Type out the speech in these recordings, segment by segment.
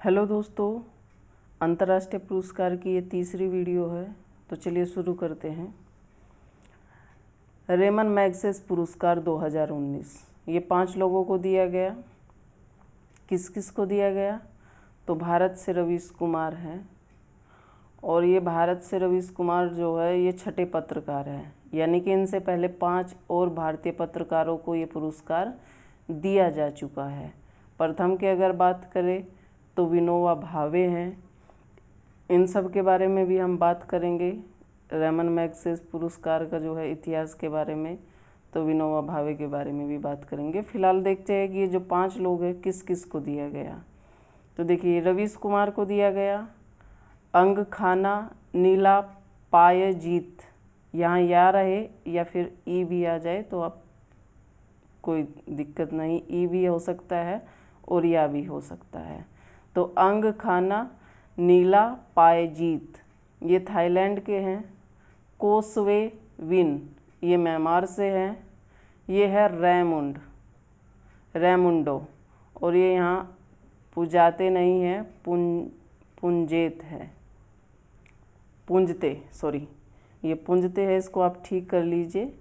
Hello दोस्तों, अंतर्राष्ट्रीय पुरस्कार की ये तीसरी वीडियो है। तो चलिए शुरू करते हैं। रेमन मैग्सेस पुरस्कार 2019 ये 5 लोगों को दिया गया। किस किस को दिया गया? तो भारत से रवीश कुमार हैं, और ये भारत से रवीश कुमार जो है ये छठे पत्रकार हैं, यानी कि इनसे पहले 5 और भारतीय पत्रकारों को ये पुरस्कार दिया जा चुका है। प्रथम की अगर बात करें तो विनोबा भावे हैं। इन सब के बारे में भी हम बात करेंगे। रेमन मैग्सेस पुरस्कार का जो है इतिहास के बारे में, तो विनोबा भावे के बारे में भी बात करेंगे। फिलहाल देखते हैं कि ये जो 5 लोग हैं किस किस को दिया गया। तो देखिए, रवीश कुमार को दिया गया अंग खाना नीला पायजीत। यहाँ या रहे या फिर ई भी आ जाए तो आप कोई दिक्कत नहीं, ई भी हो सकता है और या भी हो सकता है। तो अंग खाना नीला पायजीत ये थाईलैंड के हैं। कोसवे विन ये म्यांमार से हैं। ये है रैमुंडो, और ये यहाँ पुजाते नहीं है, पुंजेत है, ये पुंजते है, इसको आप ठीक कर लीजिए।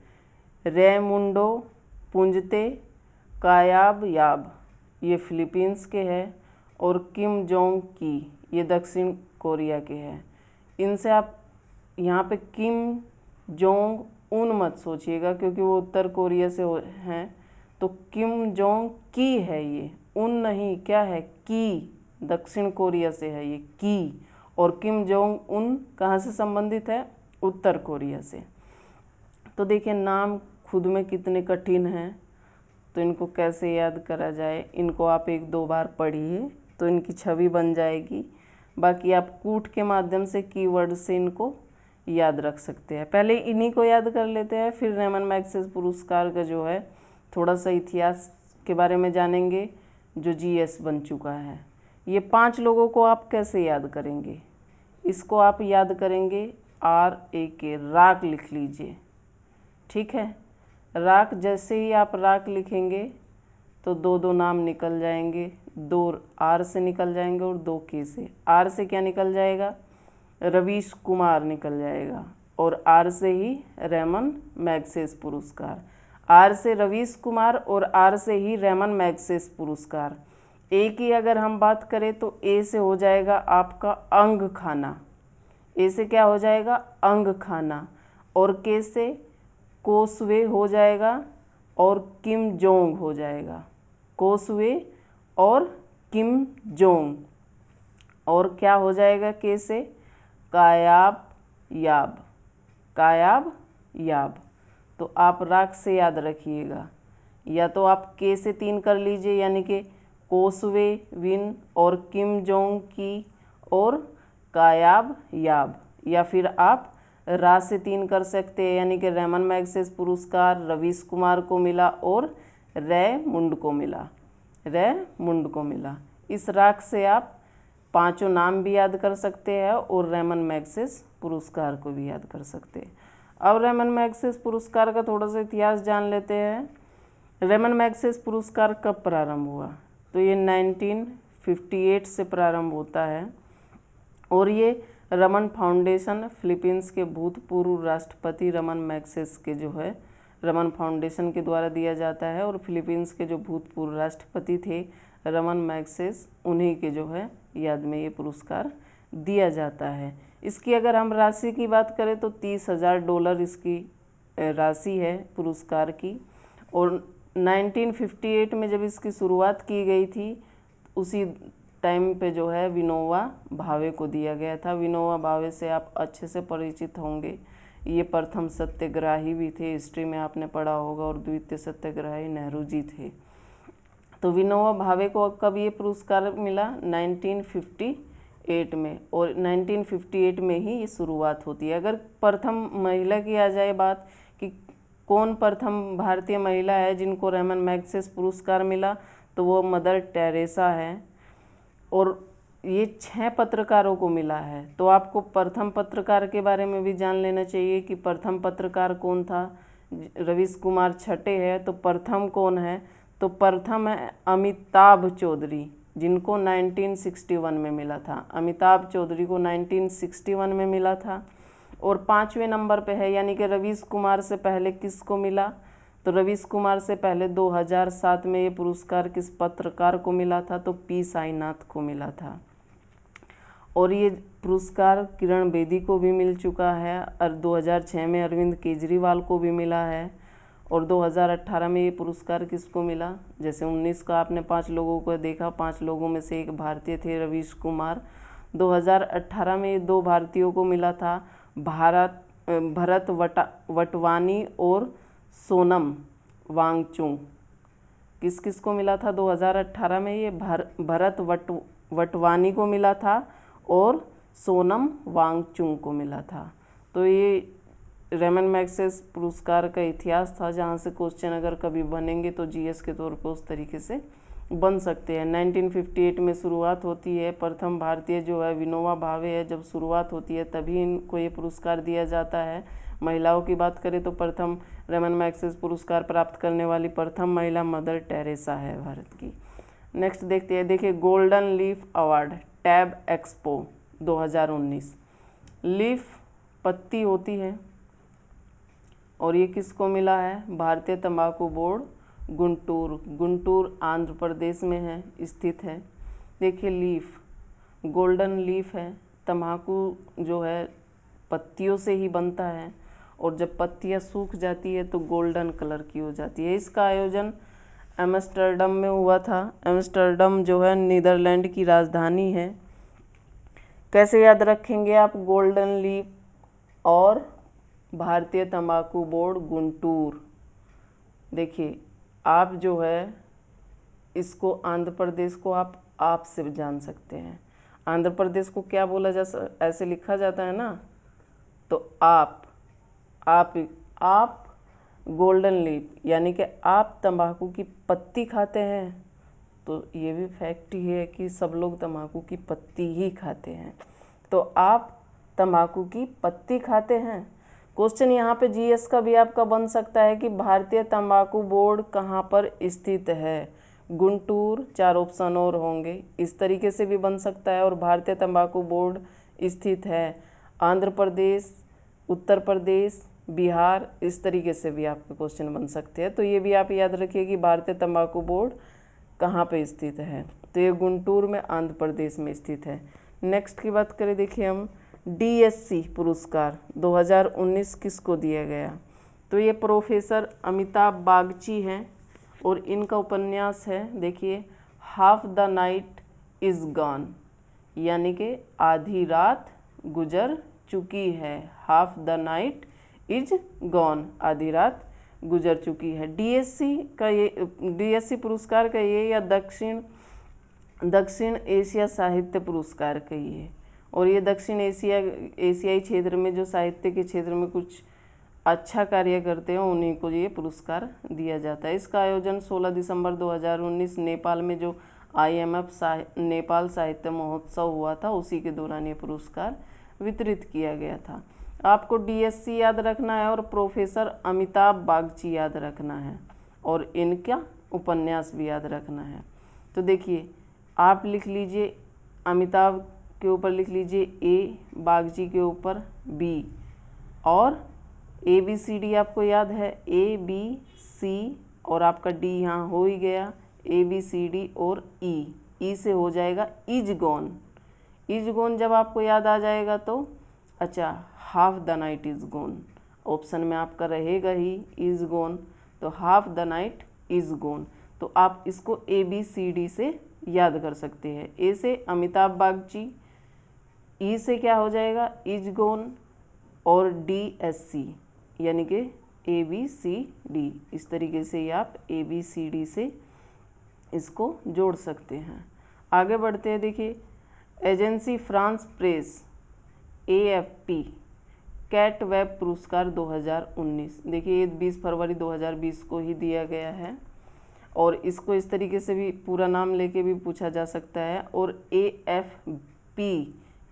रैमुंडो पुंजते कायाब याब ये फिलीपींस के हैं, और किम जोंग की ये दक्षिण कोरिया के हैं। इनसे आप यहाँ पे किम जोंग उन मत सोचिएगा, क्योंकि वो उत्तर कोरिया से हैं। तो किम जोंग की है, ये उन नहीं, क्या है, की, दक्षिण कोरिया से है ये की। और किम जोंग उन कहाँ से संबंधित है? उत्तर कोरिया से। तो देखिए, नाम खुद में कितने कठिन हैं, तो इनको कैसे याद करा जाए। इनको आप 1-2 बार पढ़िए तो इनकी छवि बन जाएगी। बाकी आप कूट के माध्यम से कीवर्ड से इनको याद रख सकते हैं। पहले इन्हीं को याद कर लेते हैं, फिर रेमन मैग्सेस पुरस्कार का जो है थोड़ा सा इतिहास के बारे में जानेंगे, जो जीएस बन चुका है। ये 5 लोगों को आप कैसे याद करेंगे? इसको आप याद करेंगे RAK, राक लिख लीजिए, ठीक है। राक, जैसे ही आप राक लिखेंगे तो 2-2 नाम निकल जाएंगे, 2 R से निकल जाएंगे और 2 K से। R से क्या निकल जाएगा? रवीश कुमार निकल जाएगा, और R से ही रेमन मैग्सेस पुरस्कार। R से रवीश कुमार और R से ही रेमन मैग्सेस पुरस्कार। A की अगर हम बात करें तो A से हो जाएगा आपका अंग खाना। A से क्या हो जाएगा? अंग खाना। और K से कोसवे हो जाएगा और किम जोंग हो जाएगा। कोसवे और किम जोंग। और क्या हो जाएगा K से? कायाब याब। तो आप राक से याद रखिएगा, या तो आप K से 3 कर लीजिए, यानी कि कोसवे विन और किम जोंग की और कायाब याब, या फिर आप रा से 3 कर सकते हैं, यानी कि रेमन मैग्सेस पुरस्कार रवीश कुमार को मिला और रैमुंड को मिला। इस राक से आप 5 नाम भी याद कर सकते हैं और रेमन मैग्सेस पुरस्कार को भी याद कर सकते हैं। अब रेमन मैग्सेस पुरस्कार का थोड़ा सा इतिहास जान लेते हैं। रेमन मैग्सेस पुरस्कार कब प्रारंभ हुआ? तो ये 1958 से प्रारंभ होता है, और ये रमन फाउंडेशन, फिलीपींस के भूतपूर्व राष्ट्रपति रमन मैग्सेस के जो है रमन फाउंडेशन के द्वारा दिया जाता है। और फिलीपींस के जो भूतपूर्व राष्ट्रपति थे रमन मैग्सेस, उन्हीं के जो है याद में ये पुरस्कार दिया जाता है। इसकी अगर हम राशि की बात करें तो $30,000 इसकी राशि है पुरस्कार की। और 1958 में जब इसकी शुरुआत की गई थी, उसी टाइम पे जो है विनोबा भावे को दिया गया था। विनोबा भावे से आप अच्छे से परिचित होंगे। ये प्रथम सत्याग्रही भी थे, हिस्ट्री में आपने पढ़ा होगा, और द्वितीय सत्याग्रही नेहरू जी थे। तो विनोबा भावे को कब ये पुरस्कार मिला? 1958 में, और 1958 में ही ये शुरुआत होती है। अगर प्रथम महिला की आ जाए बात कि कौन प्रथम भारतीय महिला है जिनको रेमन मैग्सेस पुरस्कार मिला, तो वो मदर टेरेसा है, और ये 6 पत्रकारों को मिला है। तो आपको प्रथम पत्रकार के बारे में भी जान लेना चाहिए कि प्रथम पत्रकार कौन था। रवीश कुमार छठे है, तो प्रथम कौन है? तो प्रथम है अमिताभ चौधरी, जिनको 1961 में मिला था। अमिताभ चौधरी को 1961 में मिला था। और 5वें नंबर पे है, यानी कि रवीश कुमार से पहले किसको मिला? तो रवीश कुमार से पहले 2007 में ये पुरस्कार किस पत्रकार को मिला था? तो पी साईनाथ को मिला था। और ये पुरस्कार किरण बेदी को भी मिल चुका है, और 2006 में अरविंद केजरीवाल को भी मिला है। और 2018 में ये पुरस्कार किसको मिला? जैसे 19 का आपने 5 लोगों को देखा, 5 लोगों में से एक भारतीय थे, रवीश कुमार। 2018 में 2 भारतीयों को मिला था, भरत वटवानी और सोनम वांगचुक। किस किस को मिला था 2018 में? ये भरत वटवानी को मिला था और सोनम वांगचुक को मिला था। तो ये रेमन मैग्सेसे पुरस्कार का इतिहास था, जहाँ से क्वेश्चन अगर कभी बनेंगे तो जीएस के तौर पर उस तरीके से बन सकते हैं। 1958 में शुरुआत होती है। प्रथम भारतीय जो है विनोबा भावे है। जब शुरुआत होती है तभी इनको ये पुरस्कार दिया जाता है। महिलाओं की बात करें तो प्रथम रेमन मैग्सेसे पुरस्कार प्राप्त करने वाली प्रथम महिला मदर टेरेसा है भारत की। नेक्स्ट देखते हैं। देखिए, golden leaf award tab expo 2019। Leaf पत्ती होती है, और ये किसको मिला है? भारतीय तंबाकू बोर्ड गुंटूर आंध्र प्रदेश में है, स्थित है। देखिए, लीफ गोल्डन लीफ है। तंबाकू जो है पत्तियों से ही बनता है, और जब पत्तियां सूख जाती है तो गोल्डन कलर की हो जाती है। इसका आयोजन एम्स्टर्डम में हुआ था। एम्स्टर्डम जो है नीदरलैंड की राजधानी है। कैसे याद रखेंगे आप गोल्डन लीफ और भारतीय तंबाकू बोर्ड गुंटूर? देखिए, आप जो है इसको आंध्र प्रदेश को आप से जान सकते हैं। आंध्र प्रदेश को क्या बोला ऐसे लिखा जाता है ना, तो आप गोल्डन लीफ, यानी कि आप तंबाकू की पत्ती खाते हैं। तो ये भी फैक्ट ही है कि सब लोग तंबाकू की पत्ती ही खाते हैं। तो आप तंबाकू की पत्ती खाते हैं। क्वेश्चन यहाँ पे जीएस का भी आपका बन सकता है कि भारतीय तंबाकू बोर्ड कहाँ पर स्थित है? गुंटूर, 4 ऑप्शन और होंगे, इस तरीके से भी बन सकता है। और भारतीय तंबाकू बोर्ड स्थित है आंध्र प्रदेश, उत्तर प्रदेश, बिहार, इस तरीके से भी आपके क्वेश्चन बन सकते हैं। तो ये भी आप याद रखिए कि भारतीय तंबाकू बोर्ड कहाँ पे स्थित है? तो ये गुंटूर में आंध्र प्रदेश में स्थित है। नेक्स्ट की बात करें, देखिए हम डीएससी पुरस्कार 2019 किसको दिया गया? तो ये प्रोफेसर अमिताभ बागची हैं, और इनका उपन्यास है, देखिए, half the night is gone, यानी कि आधी रात गुजर चुकी है। Half the night is gone, आधी रात गुजर चुकी है। डीएससी पुरस्कार का ये या दक्षिण एशिया साहित्य पुरस्कार का ये। और ये दक्षिण एशियाई क्षेत्र में जो साहित्य के क्षेत्र में कुछ अच्छा कार्य करते हैं उन्हीं को ये पुरस्कार दिया जाता है। इसका आयोजन 16 दिसंबर 2019 नेपाल में जो IMF नेपाल साहित्य महोत्सव हुआ था, उसी के दौरान ये पुरस्कार वितरित किया गया था। आपको डीएससी याद रखना है और प्रोफेसर अमिताभ बागची याद रखना है, और इनका उपन्यास भी याद रखना है। तो देखिए, आप लिख लीजिए अमिताभ के ऊपर लिख लीजिए ए, बागची के ऊपर बी, और ABCD आपको याद है, ABC, और आपका D यहाँ हो ही गया, ABCD और E से हो जाएगा इजगोन। इजगोन जब आपको याद आ जाएगा तो अच्छा, half the night is gonna option में आपका रहेगा ही इजगोन, तो half the night is gonna. तो आप इसको ABCD से याद कर सकते हैं। ए से अमिताभ बागची, ई से क्या हो जाएगा इजगोन, और DSC यानी कि ABCD। इस तरीके से ही आप ABCD से इसको जोड़ सकते हैं। आगे बढ़ते हैं। देखिए, agency France press AFP Kate Webb पुरस्कार 2019। देखिए, ये 20 फरवरी 2020 को ही दिया गया है, और इसको इस तरीके से भी पूरा नाम लेके भी पूछा जा सकता है। और AFP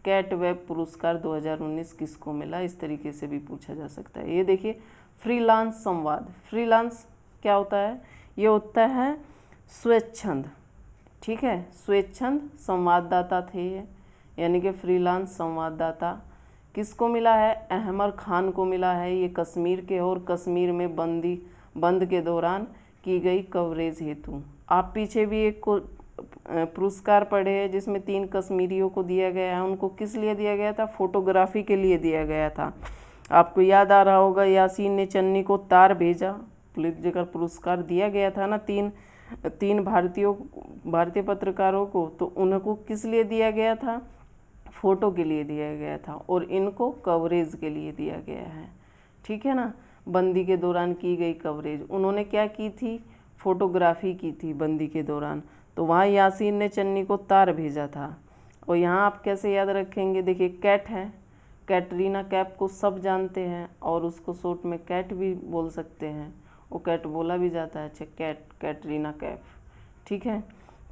कैट वेब पुरस्कार 2019 किसको मिला, इस तरीके से भी पूछा जा सकता है। ये देखिए, फ्रीलांस संवाद। फ्रीलांस क्या होता है? ये होता है स्वच्छंद, ठीक है। स्वेच्छंद संवाददाता थे ये, यानी कि फ्रीलांस संवाददाता। किसको मिला है? अहमद खान को मिला है। ये कश्मीर के और कश्मीर में बंद के दौरान की गई कवरेज हेतु। आप पीछे भी एक को पुरस्कार पढ़े हैं जिसमें 3 कश्मीरियों को दिया गया है। उनको किस लिए दिया गया था? फोटोग्राफी के लिए दिया गया था। आपको याद आ रहा होगा, यासीन ने चन्नी को तार भेजा, पुलित्जर पुरस्कार दिया गया था ना तीन भारतीय पत्रकारों को। तो उनको किस लिए दिया गया था? फ़ोटो के लिए दिया गया था, और इनको कवरेज के लिए दिया गया है। ठीक है ना। बंदी के दौरान की गई कवरेज, उन्होंने क्या की थी? फोटोग्राफी की थी बंदी के दौरान। तो वहाँ यासीन ने चन्नी को तार भेजा था। और यहाँ आप कैसे याद रखेंगे? देखिए, कैट है, कैटरीना कैफ को सब जानते हैं, और उसको शॉर्ट में कैट भी बोल सकते हैं, वो कैट बोला भी जाता है। अच्छा, कैटरीना कैफ, ठीक है।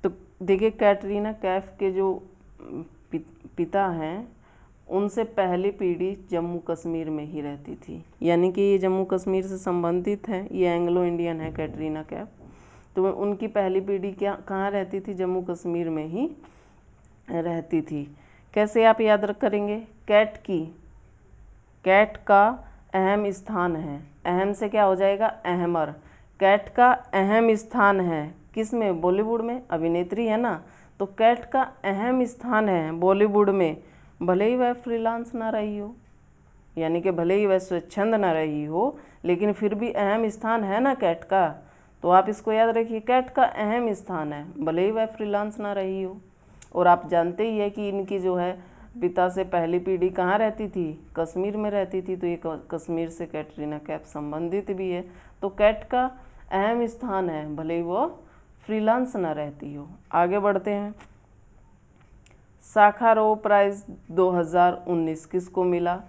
तो देखिए, कैटरीना कैफ के जो पिता हैं, उनसे पहली पीढ़ी जम्मू कश्मीर में ही रहती थी, यानी कि ये जम्मू कश्मीर से संबंधित है। ये एंग्लो इंडियन है कैटरीना कैफ। तो उनकी पहली पीढ़ी कहाँ रहती थी? जम्मू कश्मीर में ही रहती थी। कैसे आप याद करेंगे? कैट का अहम स्थान है। अहम से क्या हो जाएगा? अहमर। कैट का अहम स्थान है किस में? बॉलीवुड में। अभिनेत्री है ना, तो कैट का अहम स्थान है बॉलीवुड में। भले ही वह फ्रीलांस ना रही हो, यानी कि भले ही वह स्वच्छंद ना रही हो, लेकिन फिर भी अहम स्थान है ना कैट का। तो आप इसको याद रखिए, कैट का अहम स्थान है, भले ही वह फ्रीलांस ना रही हो। और आप जानते ही है कि इनकी जो है पिता से पहली पीढ़ी कहाँ रहती थी? कश्मीर में रहती थी। तो ये कश्मीर से कैटरीना कैफ संबंधित भी है। तो कैट का अहम स्थान है, भले ही वो फ्रीलांस ना रहती हो। आगे बढ़ते हैं। साखारोव प्राइज़ 2019 किसको मिला?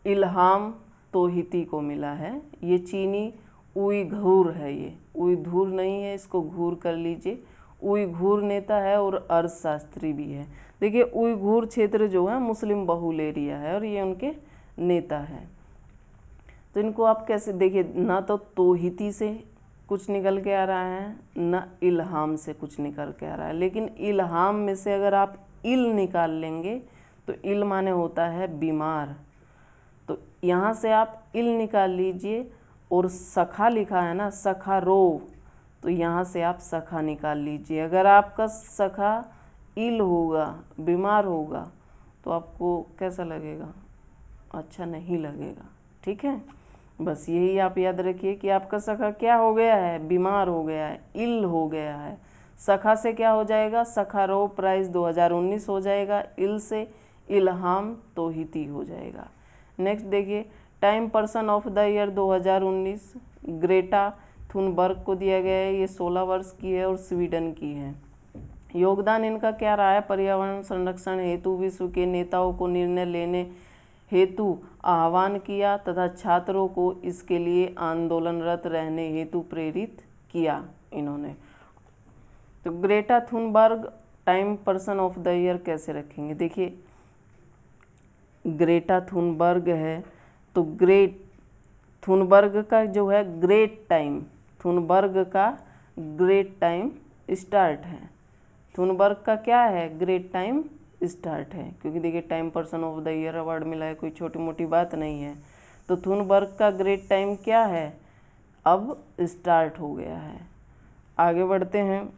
इल्हाम तोहिती को मिला है। ये चीनी उइघुर है, ये उइघुर नहीं है, इसको घूर कर लीजिए। उइघुर नेता है और अर्थशास्त्री भी है। देखिए, उइघुर क्षेत्र जो है मुस्लिम बहुल एरिया है, और ये उनके नेता है। तो इनको आप कैसे देखिए, ना तो तोहिती से कुछ निकल के आ रहा है, ना इल्हाम से कुछ निकल के आ रहा है। लेकिन इल्हाम में से अगर आप इल निकाल लेंगे तो इल माने होता है बीमार। तो यहाँ से आप इल निकाल लीजिए, और सखा लिखा है ना, सखारोव, तो यहाँ से आप सखा निकाल लीजिए। अगर आपका सखा इल होगा, बीमार होगा, तो आपको कैसा लगेगा? अच्छा नहीं लगेगा। ठीक है, बस यही आप याद रखिए कि आपका सखा क्या हो गया है? बीमार हो गया है, इल हो गया है। सखा से क्या हो जाएगा? सखारोव प्राइज़ 2019 हो जाएगा। इल से इल्हाम तोहिती हो जाएगा। नेक्स्ट देखिए, time person of the year 2019 Greta Thunberg को दिया गया है। ये 16 वर्ष की है और स्वीडन की है। योगदान इनका क्या रहा है? पर्यावरण संरक्षण हेतु विश्व के नेताओं को निर्णय लेने हेतु आह्वान किया तथा छात्रों को इसके लिए आंदोलनरत रहने हेतु प्रेरित किया इन्होंने। तो Greta Thunberg time person of the year कैसे रखेंगे? देखिए, ग्रेटा थुनबर्ग है, तो थुनबर्ग का जो है ग्रेट टाइम, थुनबर्ग का ग्रेट टाइम स्टार्ट है। थुनबर्ग का क्या है? ग्रेट टाइम स्टार्ट है, क्योंकि देखिए time person of the year award मिला है, कोई छोटी मोटी बात नहीं है। तो थुनबर्ग का ग्रेट टाइम क्या है? अब स्टार्ट हो गया है। आगे बढ़ते हैं।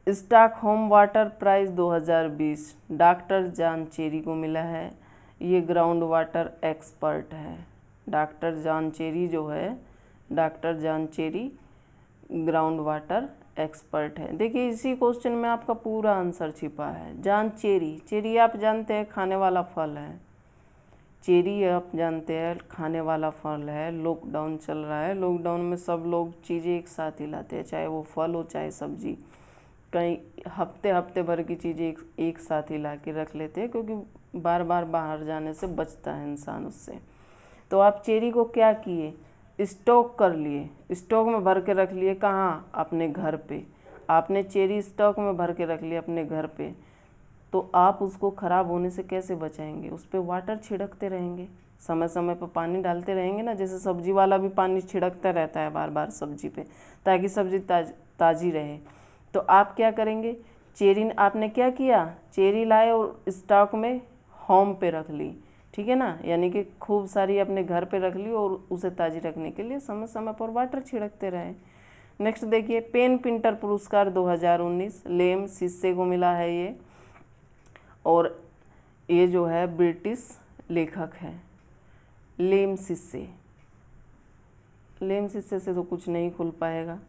Stockholm water prize 2020 doctor John Cherry को मिला है। ये ग्राउंड वाटर एक्सपर्ट है। डॉक्टर जॉन चेरी जो है, doctor John Cherry ground water expert है। देखिए, इसी क्वेश्चन में आपका पूरा आंसर छिपा है। जॉन चेरी, चेरी आप जानते हैं खाने वाला फल है। चेरी आप जानते हैं खाने वाला फल है। लॉकडाउन चल रहा है, लॉकडाउन में सब लोग चीज़ें एक साथ ही लाते हैं, चाहे वो फल हो चाहे सब्जी। कई हफ्ते भर की चीज़ें एक साथ ही ला के रख लेते हैं, क्योंकि बार बार बाहर जाने से बचता है इंसान उससे। तो आप चेरी को क्या किए? स्टॉक कर लिए, स्टॉक में भर के रख लिए। कहाँ? अपने घर पे। आपने चेरी स्टॉक में भर के रख लिए अपने घर पे, तो आप उसको ख़राब होने से कैसे बचाएंगे? उस पर वाटर छिड़कते रहेंगे, समय समय पर पानी डालते रहेंगे ना, जैसे सब्जी वाला भी पानी छिड़कता रहता है बार बार सब्जी पे, ताकि सब्जी ताज़ी रहे। तो आप क्या करेंगे, चेरी आपने क्या किया, चेरी लाए और स्टॉक में होम पे रख ली, ठीक है ना, यानी कि खूब सारी अपने घर पे रख ली और उसे ताज़ी रखने के लिए समय समय पर वाटर छिड़कते रहे। नेक्स्ट देखिए, पेन पिंटर पुरस्कार 2019 लेम सिस्से को मिला है ये, और ये जो है ब्रिटिश लेखक है लेम सिस्से। लेम सिस्से से तो कुछ नहीं खुल पाएगा,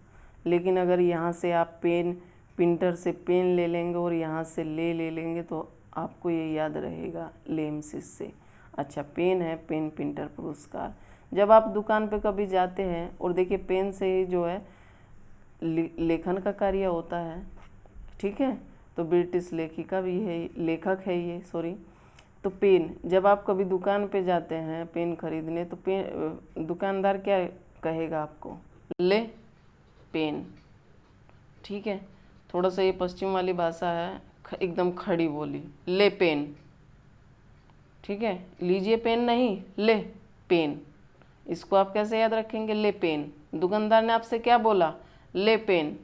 लेकिन अगर यहाँ से आप पेन पिंटर से पेन ले लेंगे और यहाँ से ले लेंगे तो आपको ये याद रहेगा लेम सिस्से। अच्छा, पेन है पेन पिंटर पुरस्कार। जब आप दुकान पे कभी जाते हैं और देखिए पेन से ही जो है लेखन का कार्य होता है, ठीक है, तो ब्रिटिश लेखिका भी है, लेखक है ये, सॉरी। तो पेन, जब आप कभी दुकान पे जाते हैं पेन खरीदने तो पेन दुकानदार क्या कहेगा आपको, ले पेन, ठीक है। थोड़ा सा ये पश्चिम वाली भाषा है, एकदम खड़ी बोली, ले पेन, ठीक है, लीजिए पेन नहीं, ले पेन। इसको आप कैसे याद रखेंगे, ले पेन। दुकानदार ने आपसे क्या बोला, ले पेन।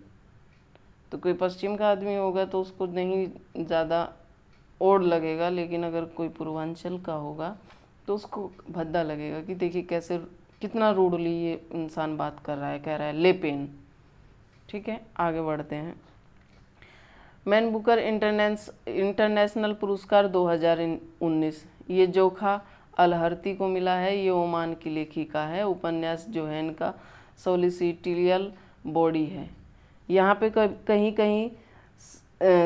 तो कोई पश्चिम का आदमी होगा तो उसको नहीं ज़्यादा ओड लगेगा, लेकिन अगर कोई पूर्वांचल का होगा तो उसको भद्दा लगेगा कि देखिए कैसे कितना रूडली ये इंसान बात कर रहा है, कह रहा है ले पेन, ठीक है। आगे बढ़ते हैं। मैन बुकर इंटरनेशनल पुरस्कार 2019 ये जोखा अलहर्ती को मिला है। ये ओमान की लेखिका है। उपन्यास जो है इनका सोलिसिटियल बॉडी है। यहाँ पे कहीं कहीं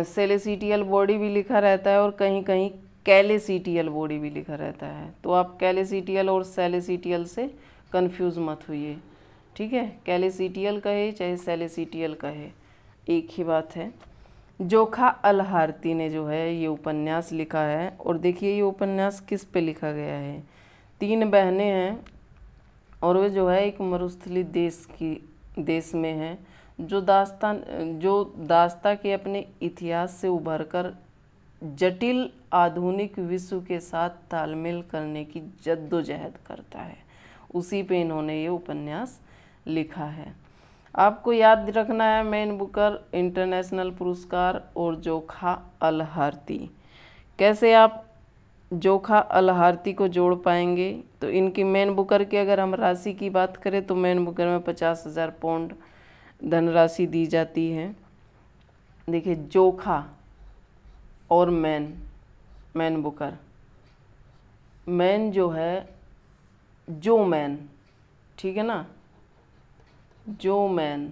सेलेसिटियल बॉडी भी लिखा रहता है और कहीं कहीं कैलेसिटियल बॉडी भी लिखा रहता है, तो आप कैलेसिटियल और सेलेसिटियल से कंफ्यूज मत होइए, ठीक है। कैलेसिटियल कहे चाहे सेलेसिटियल कहे, एक ही बात है। जोखा अलहारती ने जो है ये उपन्यास लिखा है, और देखिए ये उपन्यास किस पे लिखा गया है। 3 बहनें हैं और वे जो है एक मरुस्थली देश में हैं, जो दास्ता के अपने इतिहास से उभरकर जटिल आधुनिक विश्व के साथ तालमेल करने की जद्दोजहद करता है। उसी पे इन्होंने ये उपन्यास लिखा है। आपको याद रखना है मैन बुकर इंटरनेशनल पुरस्कार और जोखा अलहारती। कैसे आप जोखा अलहारती को जोड़ पाएंगे, तो इनकी मैन बुकर की अगर हम राशि की बात करें तो मैन बुकर में 50,000 पाउंड धनराशि दी जाती है। देखिए जोखा और मैन बुकर, मैन जो है जो मैन, ठीक है ना, जो मैन,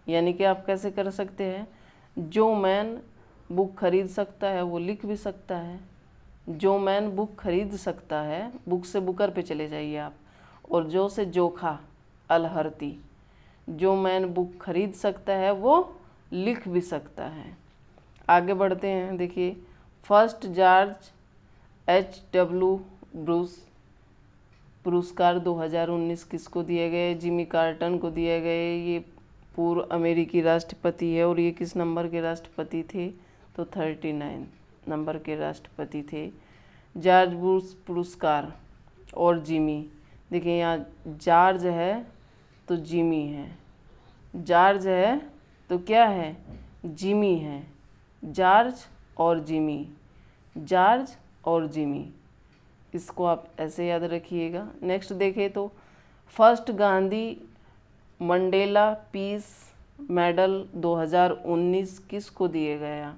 यानी कि आप कैसे कर सकते हैं, जो मैन बुक खरीद सकता है वो लिख भी सकता है। जो मैन बुक खरीद सकता है, बुक से बुकर पे चले जाइए आप, और जो से जोखा अलहर्ती, जो मैन बुक खरीद सकता है वो लिख भी सकता है। आगे बढ़ते हैं। देखिए फर्स्ट जॉर्ज H.W. ब्रूस पुरस्कार 2019 किसको दिए गए, जिमी कार्टर को दिए गए। ये पूर्व अमेरिकी राष्ट्रपति है, और ये किस नंबर के राष्ट्रपति थे, तो 39 नंबर के राष्ट्रपति थे। जॉर्ज बुश पुरस्कार और जिमी, देखिए यहाँ जॉर्ज है तो जिमी है, जॉर्ज है तो क्या है, जिमी है। जॉर्ज और जिमी, जॉर्ज और जिमी, इसको आप ऐसे याद रखिएगा। नेक्स्ट देखें तो first Gandhi Mandela peace medal 2019 किसको दिए गया,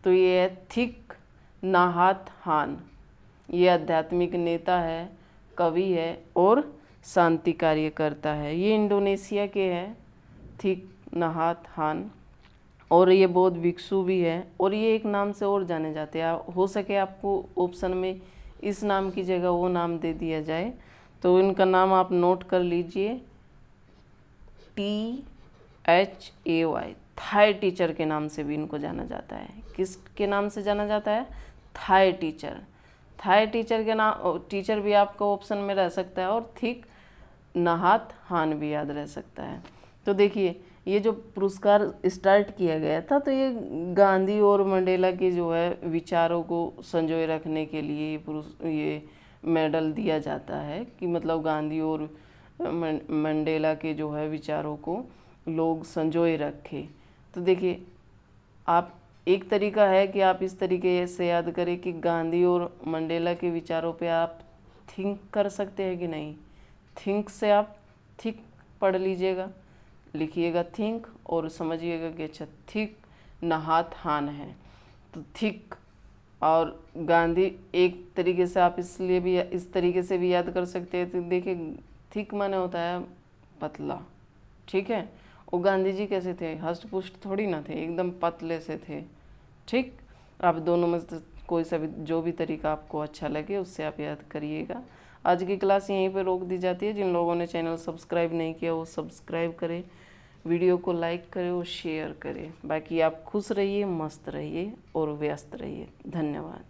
तो ये है थिक नाहत हान। ये आध्यात्मिक नेता है, कवि है और शांति कार्य करता है। ये इंडोनेशिया के हैं थिक नाहत हान, और ये बौद्ध भिक्षु भी है, और ये एक नाम से और जाने जाते हैं। हो सके आपको ऑप्शन में इस नाम की जगह वो नाम दे दिया जाए, तो इनका नाम आप नोट कर लीजिए, THAY, थाई टीचर के नाम से भी इनको जाना जाता है। किस के नाम से जाना जाता है, थाई टीचर। थाई टीचर के नाम, टीचर भी आपका ऑप्शन में रह सकता है, और थिक नाहत हान भी याद रह सकता है। तो देखिए ये जो पुरस्कार स्टार्ट किया गया था, तो ये गांधी और मंडेला के जो है विचारों को संजोए रखने के लिए ये मेडल दिया जाता है, कि मतलब गांधी और मंडेला के जो है विचारों को लोग संजोए रखे। तो देखिए, आप एक तरीका है कि आप इस तरीके से याद करें कि गांधी और मंडेला के विचारों पे आप थिंक कर सकते हैं कि नहीं। थिंक से आप थिक पढ़ लीजिएगा, लिखिएगा थिंक और समझिएगा कि अच्छा थिक नहात हान है, तो थिक। और गांधी एक तरीके से आप इसलिए भी इस तरीके से भी याद कर सकते हैं। तो देखिए, थिक माने होता है पतला, ठीक है। वो गांधी जी कैसे थे, हष्ट पुष्ट थोड़ी ना थे, एकदम पतले से थे, ठीक। आप दोनों में से कोई सा भी, जो भी तरीका आपको अच्छा लगे उससे आप याद करिएगा। आज की क्लास यहीं पे रोक दी जाती है। जिन लोगों ने चैनल सब्सक्राइब नहीं किया वो सब्सक्राइब करें, वीडियो को लाइक करें और शेयर करें। बाकी आप खुश रहिए, मस्त रहिए और व्यस्त रहिए। धन्यवाद।